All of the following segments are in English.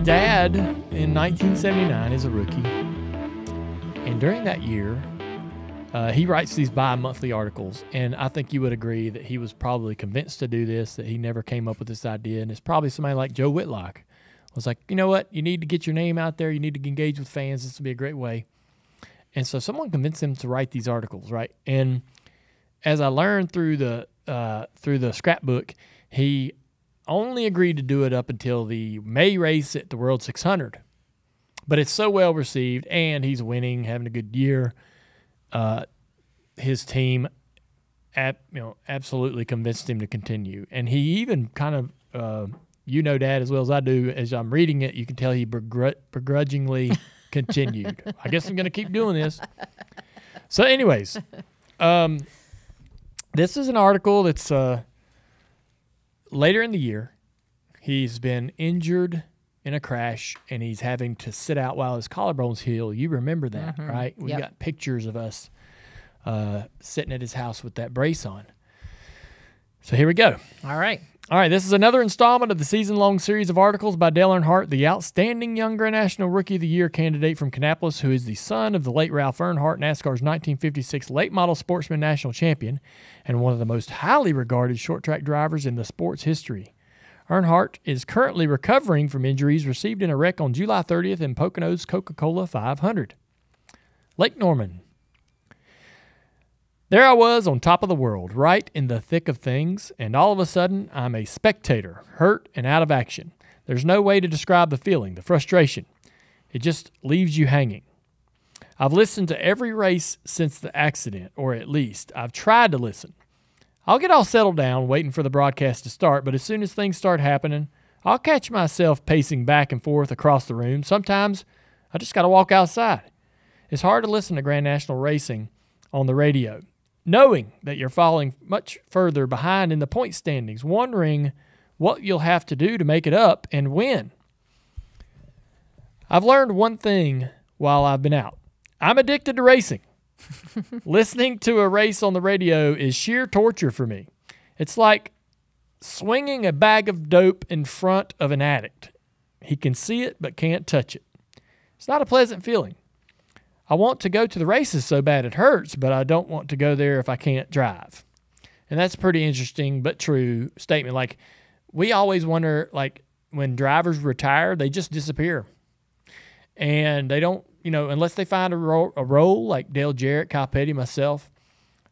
Dad, in 1979, is a rookie. And during that year, he writes these bi-monthly articles. And I think you would agree that he was probably convinced to do this, that he never came up with this idea. And it's probably somebody like Joe Whitlock was like, you know what? You need to get your name out there. You need to engage with fans. This would be a great way. And so someone convinced him to write these articles, right? And as I learned through the scrapbook, he only agreed to do it up until the May race at the World 600. But it's so well received, and he's winning, having a good year. His team absolutely convinced him to continue. And he even kind of, Dad, as well as I do, as I'm reading it, you can tell he begrudgingly continued. I guess I'm going to keep doing this. So anyways, this is an article that's later in the year. He's been injured in a crash, and he's having to sit out while his collarbones heal. You remember that, right? We got pictures of us sitting at his house with that brace on. So here we go. All right. This is another installment of the season-long series of articles by Dale Earnhardt, the outstanding young Grand National Rookie of the Year candidate from Kannapolis, who is the son of the late Ralph Earnhardt, NASCAR's 1956 late model sportsman national champion, and one of the most highly regarded short-track drivers in the sport's history. Earnhardt is currently recovering from injuries received in a wreck on July 30th in Pocono's Coca-Cola 500. Lake Norman. There I was on top of the world, right in the thick of things, and all of a sudden I'm a spectator, hurt and out of action. There's no way to describe the feeling, the frustration. It just leaves you hanging. I've listened to every race since the accident, or at least I've tried to listen. I'll get all settled down waiting for the broadcast to start, but as soon as things start happening, I'll catch myself pacing back and forth across the room. Sometimes I just got to walk outside. It's hard to listen to Grand National racing on the radio, knowing that you're falling much further behind in the point standings, wondering what you'll have to do to make it up and win. I've learned one thing while I've been out. I'm addicted to racing. Listening to a race on the radio is sheer torture for me. It's like swinging a bag of dope in front of an addict. He can see it but can't touch it. It's not a pleasant feeling. I want to go to the races so bad it hurts, but I don't want to go there if I can't drive. And that's a pretty interesting but true statement. Like, we always wonder, like, when drivers retire, they just disappear. And they don't, unless they find a role like Dale Jarrett, Kyle Petty, myself,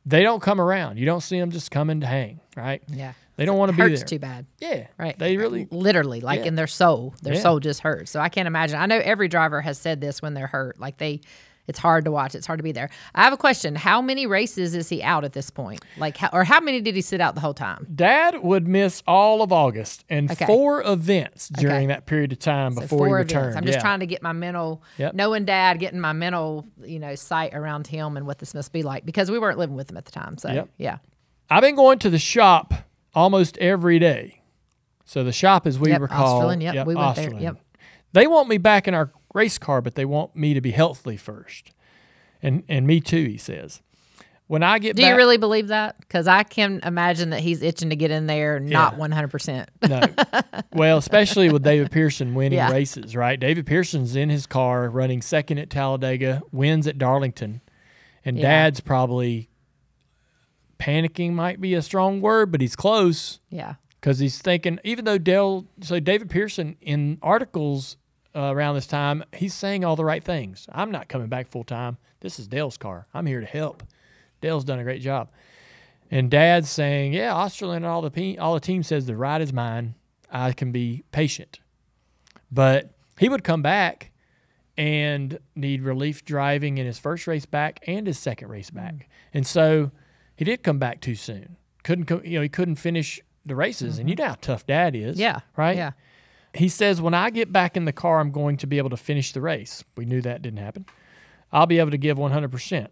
they don't come around. You don't see them just coming to hang, right? Yeah. They don't want to be there. Hurts too bad. Yeah. Right. They really. Literally, like in their soul. Their soul just hurts. So I can't imagine. I know every driver has said this when they're hurt. Like, it's hard to watch. It's hard to be there. I have a question. How many races is he out at this point? Like, how many did he sit out the whole time? Dad would miss all of August and 4 events during that period of time before he returned. I'm just trying to get my mental, knowing Dad, getting my mental, sight around him and what this must be like, because we weren't living with him at the time. So, yeah. I've been going to the shop almost every day. So the shop, as we recall. Australian, we went there. They want me back in our race car, but they want me to be healthy first. And me too, he says. When I get back... Do you really believe that? Because I can imagine that he's itching to get in there, not 100%. No. Well, especially with David Pearson winning races, right? David Pearson's in his car running second at Talladega, wins at Darlington, and Dad's probably panicking might be a strong word, but he's close. Yeah. Because he's thinking, even though David Pearson in articles around this time, he's saying all the right things. I'm not coming back full time. This is Dale's car. I'm here to help. Dale's done a great job. And Dad's saying, Australian and all the team says the ride is mine. I can be patient. But he would come back and need relief driving in his first race back and his second race back. And so he did come back too soon. He couldn't finish the races. And you know how tough Dad is. Yeah. Right? Yeah. He says, when I get back in the car, I'm going to be able to finish the race. We knew that didn't happen. I'll be able to give 100%.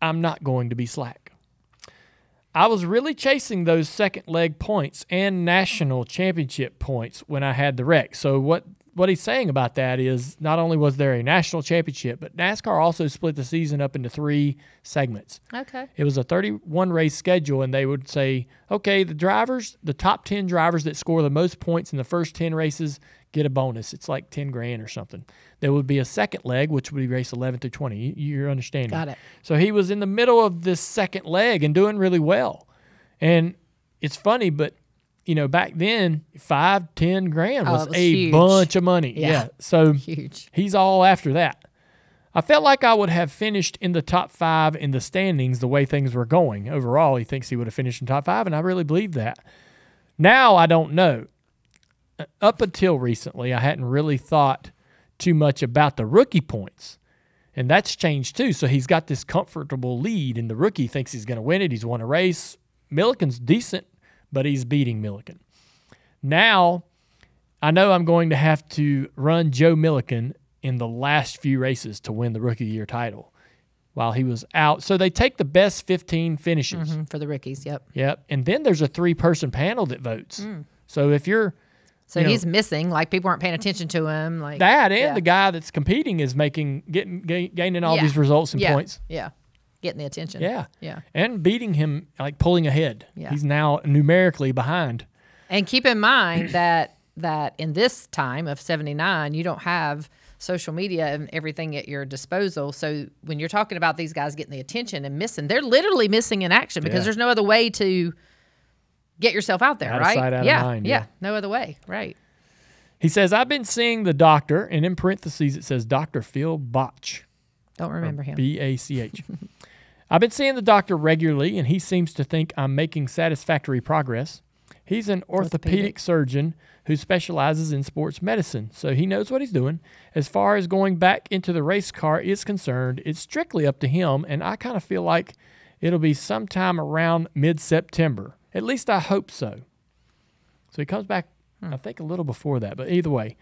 I'm not going to be slack. I was really chasing those second leg points and national championship points when I had the wreck. So what what he's saying about that is not only was there a national championship, but NASCAR also split the season up into 3 segments. Okay. It was a 31 race schedule, and they would say, okay, the top 10 drivers that score the most points in the first 10 races get a bonus. It's like 10 grand or something. There would be a second leg, which would be race 11 through 20. You're understanding. Got it. So he was in the middle of this second leg and doing really well. And it's funny, but back then, 5-10 grand was a huge. bunch of money. Yeah. So Huge. he's all after that. I felt like I would have finished in the top 5 in the standings the way things were going. Overall, he thinks he would have finished in top 5, and I really believe that. Now, I don't know. Up until recently, I hadn't really thought too much about the rookie points, and that's changed too. So he's got this comfortable lead, and the rookie thinks he's going to win it. He's won a race. Milliken's decent, but he's beating Milliken. Now, I know I'm going to have to run Joe Milliken in the last few races to win the Rookie of the Year title while he was out. So they take the best 15 finishes. For the rookies, yep. Yep. And then there's a 3-person panel that votes. So if you're... So he's missing, like people aren't paying attention to him. Like that and the guy that's competing is gaining all these results and points. Yeah. Getting the attention. Yeah. Yeah. And beating him, like pulling ahead. Yeah. He's now numerically behind. And keep in mind that in this time of 79, you don't have social media and everything at your disposal. So when you're talking about these guys getting the attention and missing, they're literally missing in action because there's no other way to get yourself out there, Out right? of sight, out of mind. Yeah. No other way. Right. He says, I've been seeing the doctor, and in parentheses it says Dr. Phil Bach. Don't remember him. B-A-C-H. I've been seeing the doctor regularly, and he seems to think I'm making satisfactory progress. He's an orthopedic surgeon who specializes in sports medicine, so he knows what he's doing. As far as going back into the race car is concerned, it's strictly up to him, and I kind of feel like it'll be sometime around mid-September. At least I hope so. So he comes back, I think, a little before that, but either way.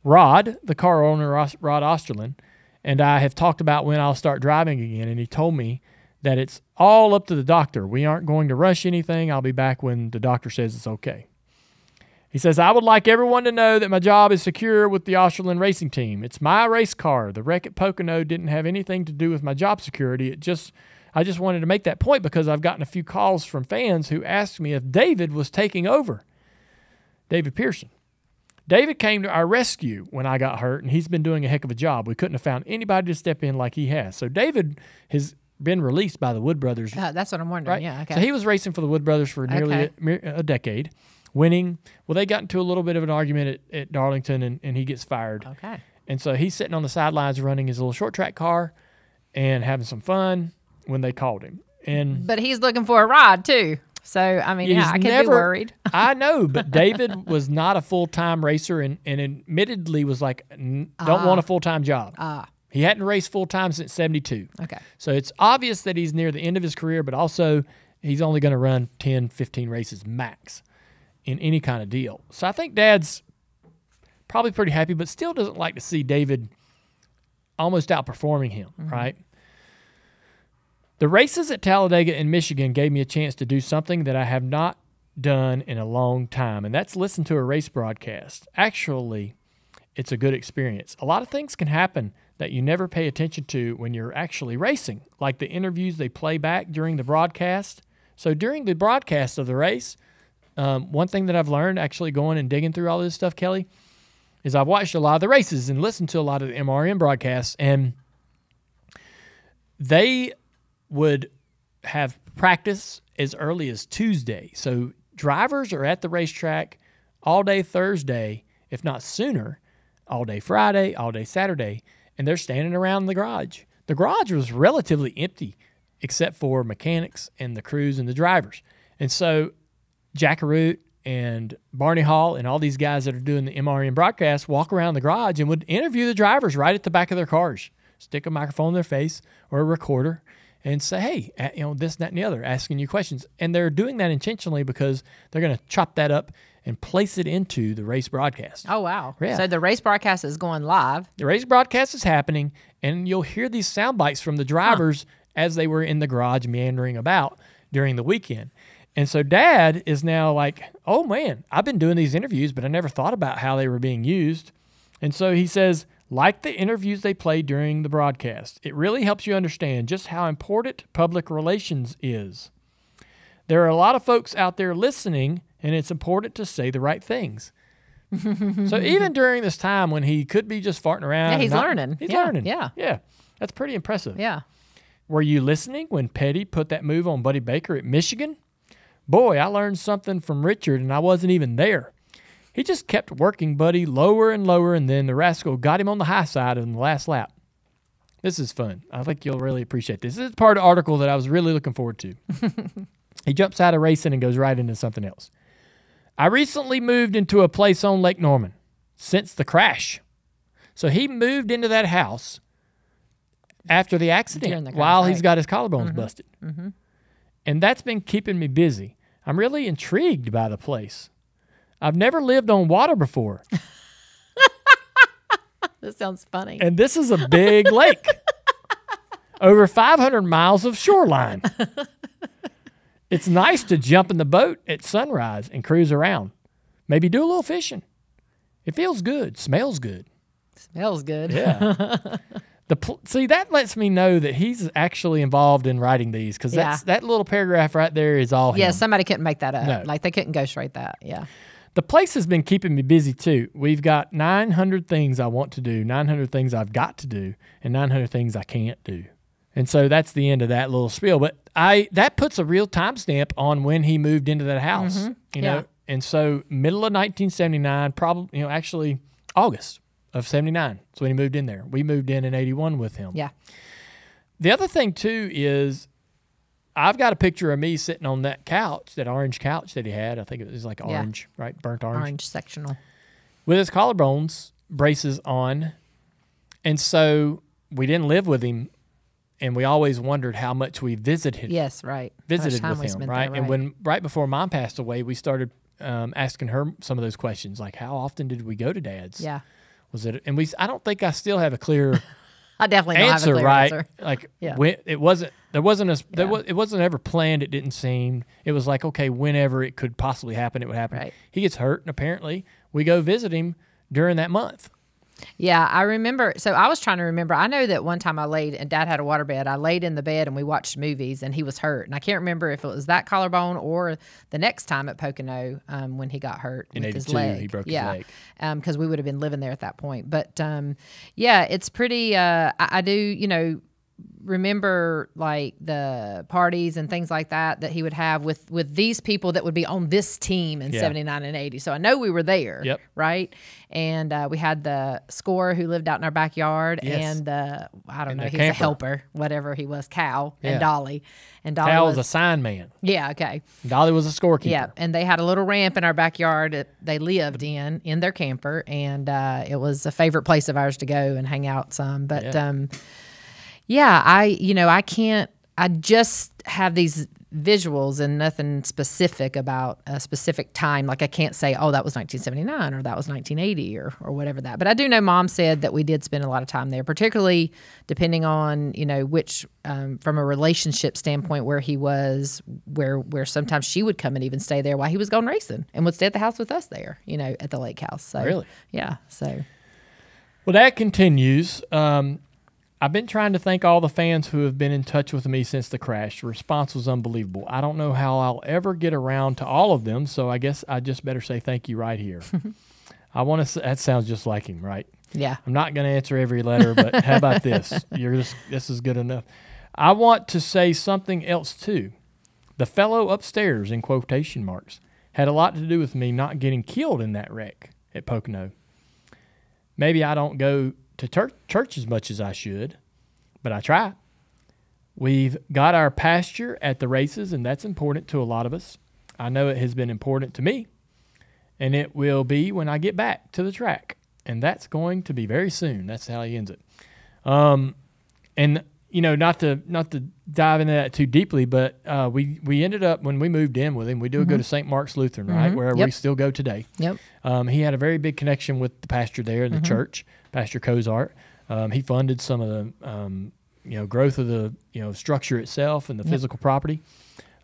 Rod, the car owner, Rod Osterlin, and I have talked about when I'll start driving again, and he told me that it's all up to the doctor. We aren't going to rush anything. I'll be back when the doctor says it's okay. He says, I would like everyone to know that my job is secure with the Osterlin Racing Team. It's my race car. The wreck at Pocono didn't have anything to do with my job security. I just wanted to make that point because I've gotten a few calls from fans who asked me if David was taking over. David Pearson. David came to our rescue when I got hurt, and he's been doing a heck of a job. We couldn't have found anybody to step in like he has. So David has been released by the Wood Brothers. That's what I'm wondering. Right? Yeah, okay. So he was racing for the Wood Brothers for nearly a decade, winning. Well, they got into a little bit of an argument at Darlington, and he gets fired. Okay. And so he's sitting on the sidelines running his little short track car and having some fun when they called him. But he's looking for a ride, too. So, I mean, I could be worried. I know, but David was not a full-time racer and admittedly was like, don't want a full-time job. He hadn't raced full-time since 72. Okay. So it's obvious that he's near the end of his career, but also he's only going to run 10, 15 races max in any kind of deal. So I think Dad's probably pretty happy, but still doesn't like to see David almost outperforming him, right? The races at Talladega and Michigan gave me a chance to do something that I have not done in a long time, and that's listen to a race broadcast. Actually, it's a good experience. A lot of things can happen that you never pay attention to when you're actually racing, like the interviews they play back during the broadcast. So during the broadcast of the race, one thing that I've learned actually going and digging through all this stuff, Kelly, is I've watched a lot of the races and listened to a lot of the MRN broadcasts, and they would have practice as early as Tuesday. So drivers are at the racetrack all day Thursday, if not sooner, all day Friday, all day Saturday, and they're standing around the garage. The garage was relatively empty except for mechanics and the crews and the drivers. And so Jack Root and Barney Hall and all these guys that are doing the MRN broadcast walk around the garage and would interview the drivers right at the back of their cars, stick a microphone in their face or a recorder, and say, hey, this, that, and the other, asking you questions. And they're doing that intentionally because they're going to chop that up and place it into the race broadcast. Oh, wow. Yeah. So the race broadcast is going live. The race broadcast is happening, and you'll hear these sound bites from the drivers as they were in the garage meandering about during the weekend. And so Dad is now like, oh, man, I've been doing these interviews, but I never thought about how they were being used. And so he says, like the interviews they play during the broadcast, it really helps you understand just how important public relations is. There are a lot of folks out there listening, and it's important to say the right things. So even during this time when he could be just farting around. Yeah, he's learning. He's learning. Yeah. Yeah. That's pretty impressive. Yeah. Were you listening when Petty put that move on Buddy Baker at Michigan? Boy, I learned something from Richard, and I wasn't even there. He just kept working Buddy lower and lower, and then the rascal got him on the high side in the last lap. This is fun. I think you'll really appreciate this. This is part of the article that I was really looking forward to. He jumps out of racing and goes right into something else. I recently moved into a place on Lake Norman since the crash. So he moved into that house after the accident while he's got his collarbones busted. Mm-hmm. And that's been keeping me busy. I'm really intrigued by the place. I've never lived on water before. This sounds funny. And this is a big lake. Over 500 miles of shoreline. It's nice to jump in the boat at sunrise and cruise around. Maybe do a little fishing. It feels good. Smells good. Smells good. Yeah. See, that lets me know that he's actually involved in writing these because that little paragraph right there is all him. Yeah, somebody couldn't make that up. No. Like, they couldn't ghostwrite that. Yeah. The place has been keeping me busy, too. We've got 900 things I want to do, 900 things I've got to do, and 900 things I can't do. And so that's the end of that little spiel. But that puts a real timestamp on when he moved into that house, you know. And so middle of 1979, probably, actually August of 79. That's when he moved in there. We moved in 81 with him. Yeah. The other thing, too, is I've got a picture of me sitting on that couch, that orange couch that he had. I think it was like orange, right? Burnt orange. Orange sectional. With his collarbones braces on. And so we didn't live with him. And we always wondered how much we visited. Yes, right. Visited with him, right? There, right? And right before Mom passed away, we started asking her some of those questions, like how often did we go to Dad's? Yeah. Was it? And I don't think I still have a clear. I definitely don't answer, have a clear right? answer. Like yeah. it wasn't. There wasn't it wasn't ever planned. It didn't seem. It was like okay, whenever it could possibly happen, it would happen. Right. He gets hurt, and apparently we go visit him during that month. Yeah, I remember. So I was trying to remember. I know that one time and Dad had a waterbed. I laid in the bed and we watched movies, and he was hurt. And I can't remember if it was that collarbone or the next time at Pocono when he got hurt with his leg. He broke his leg. Because we would have been living there at that point. But yeah, it's pretty. I do, remember like the parties and things like that he would have with these people that would be on this team in 79 and 80. So I know we were there. Yep. Right. And we had the scorer who lived out in our backyard and I don't know, he was a helper, whatever he was, Cal and Dolly. And Dolly Cal was a sign man. Yeah. Okay. Dolly was a scorekeeper. Yeah. And they had a little ramp in our backyard that they lived in their camper. And it was a favorite place of ours to go and hang out some. But I just have these visuals and nothing specific about a specific time. Like I can't say, oh, that was 1979 or that was 1980 or whatever that. But I do know Mom said that we did spend a lot of time there, particularly depending on, which, from a relationship standpoint where he was, where sometimes she would come and even stay there while he was going racing and would stay at the house with us there, at the lake house. So, really? Yeah. So. Well, that continues. I've been trying to thank all the fans who have been in touch with me since the crash. The response was unbelievable. I don't know how I'll ever get around to all of them, so I guess I just better say thank you right here. That sounds just like him, right? Yeah. I'm not going to answer every letter, but how about this? This is good enough. I want to say something else, too. The fellow upstairs, in quotation marks, had a lot to do with me not getting killed in that wreck at Pocono. Maybe I don't go to church as much as I should, but I try. We've got our pasture at the races, and that's important to a lot of us. I know it has been important to me, and it will be when I get back to the track, and that's going to be very soon. That's how he ends it. And not to dive into that too deeply, but we ended up, when we moved in with him, we do go to St. Mark's Lutheran, right, where we still go today. Yep. He had a very big connection with the pastor there in the church, Pastor Cozart. He funded some of the growth of the structure itself and the physical property.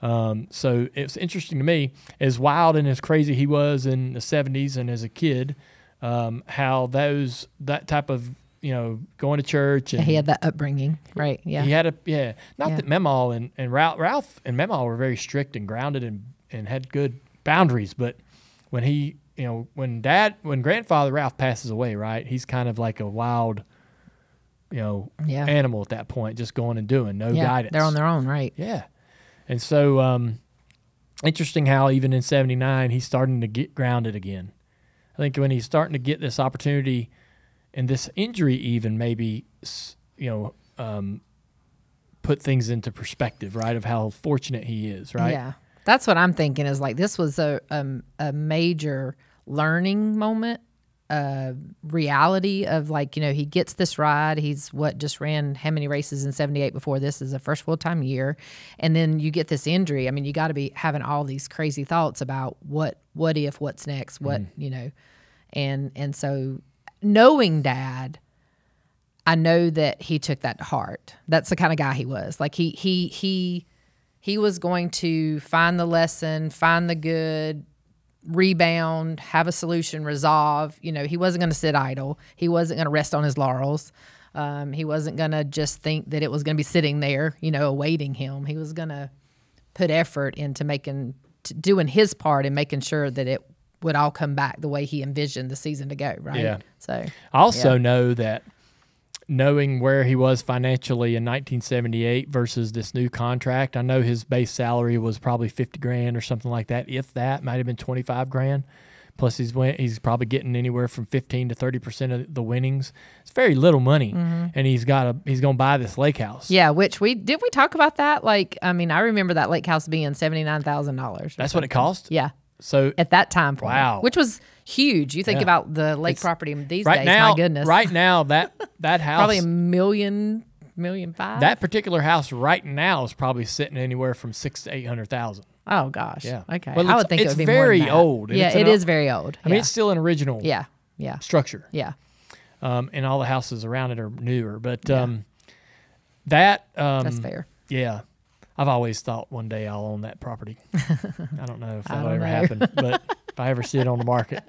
So it's interesting to me, as wild and as crazy he was in the 70s and as a kid, how that type of, going to church. And he had that upbringing, right? Yeah. He had Not that Memaw and Ralph and Memaw were very strict and grounded and had good boundaries, but when he, when grandfather Ralph passes away, right, he's kind of like a wild, animal at that point, just going and doing, no guidance. They're on their own, right? Yeah. And so, interesting how even in 79, he's starting to get grounded again. I think when he's starting to get this opportunity and this injury even maybe, put things into perspective, right, of how fortunate he is, right? Yeah. That's what I'm thinking is like this was a major learning moment, reality of like, he gets this ride. He's just ran how many races in 78 before this is the first full-time year. And then you get this injury. I mean, you got to be having all these crazy thoughts about what if, what's next, and so knowing Dad, I know that he took that to heart. That's the kind of guy he was. Like he was going to find the lesson, find the good, rebound, have a solution, resolve. He wasn't going to sit idle. He wasn't going to rest on his laurels. He wasn't going to just think that it was going to be sitting there, awaiting him. He was going to put effort into doing his part and making sure that it would all come back the way he envisioned the season to go, right? Yeah. So I also know that knowing where he was financially in 1978 versus this new contract, I know his base salary was probably $50,000 or something like that. If that, might have been $25,000. Plus he's probably getting anywhere from 15 to 30% of the winnings. It's very little money, and he's going to buy this lake house. Yeah, which we talk about that? Like, I mean, I remember that lake house being $79,000. That's what it cost? Yeah. So at that time point, wow, which was huge. You think about the lake property these right days. Now, my goodness, right now that house probably $1.5 million. That particular house right now is probably sitting anywhere from $600,000 to $800,000. Oh gosh, yeah, okay. Well, I would think it would be very more than that. old. Yeah, it is very old. I mean, it's still an original. Yeah, structure. Yeah, and all the houses around it are newer, but that's fair. Yeah. I've always thought one day I'll own that property. I don't know if that'll ever happen, but if I ever see it on the market,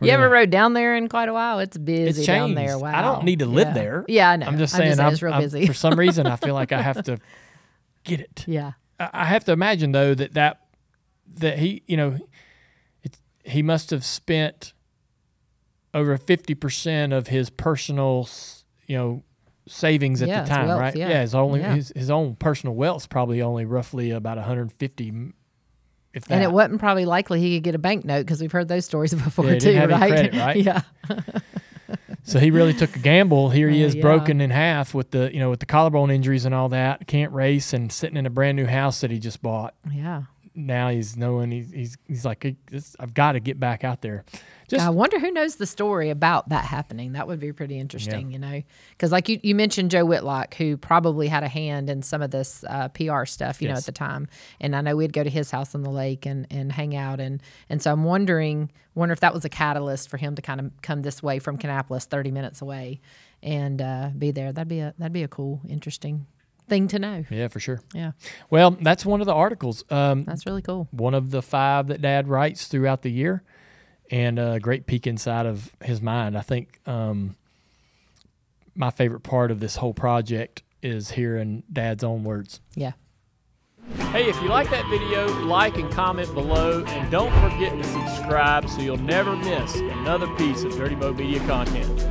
you ever rode down there in quite a while? It's busy down there. Wow. I don't need to live there. Yeah, I know. I'm just saying it's real busy. For some reason, I feel like I have to get it. Yeah. I have to imagine though that he, he must have spent over 50% of his personal, savings at the time, wealth, right? Yeah, his own personal wealth's probably only roughly about 150, if that. And it wasn't probably likely he could get a banknote because we've heard those stories before too, didn't have right? Any credit, right? Yeah. So he really took a gamble. Here he is, broken in half with the with the collarbone injuries and all that. Can't race and sitting in a brand new house that he just bought. Yeah. Now he's knowing he's like, I've got to get back out there. I wonder who knows the story about that happening. That would be pretty interesting, because like you mentioned Joe Whitlock, who probably had a hand in some of this PR stuff, at the time. And I know we'd go to his house on the lake and hang out. And so I'm wonder if that was a catalyst for him to kind of come this way from Kannapolis, 30 minutes away, and be there. That'd be a cool, interesting thing to know. Yeah, for sure. Yeah. Well, that's one of the articles. That's really cool. One of the 5 that Dad writes throughout the year, and a great peek inside of his mind. I think my favorite part of this whole project is hearing Dad's own words. Yeah. Hey, if you like that video, like and comment below, and don't forget to subscribe so you'll never miss another piece of Dirty Mo Media content.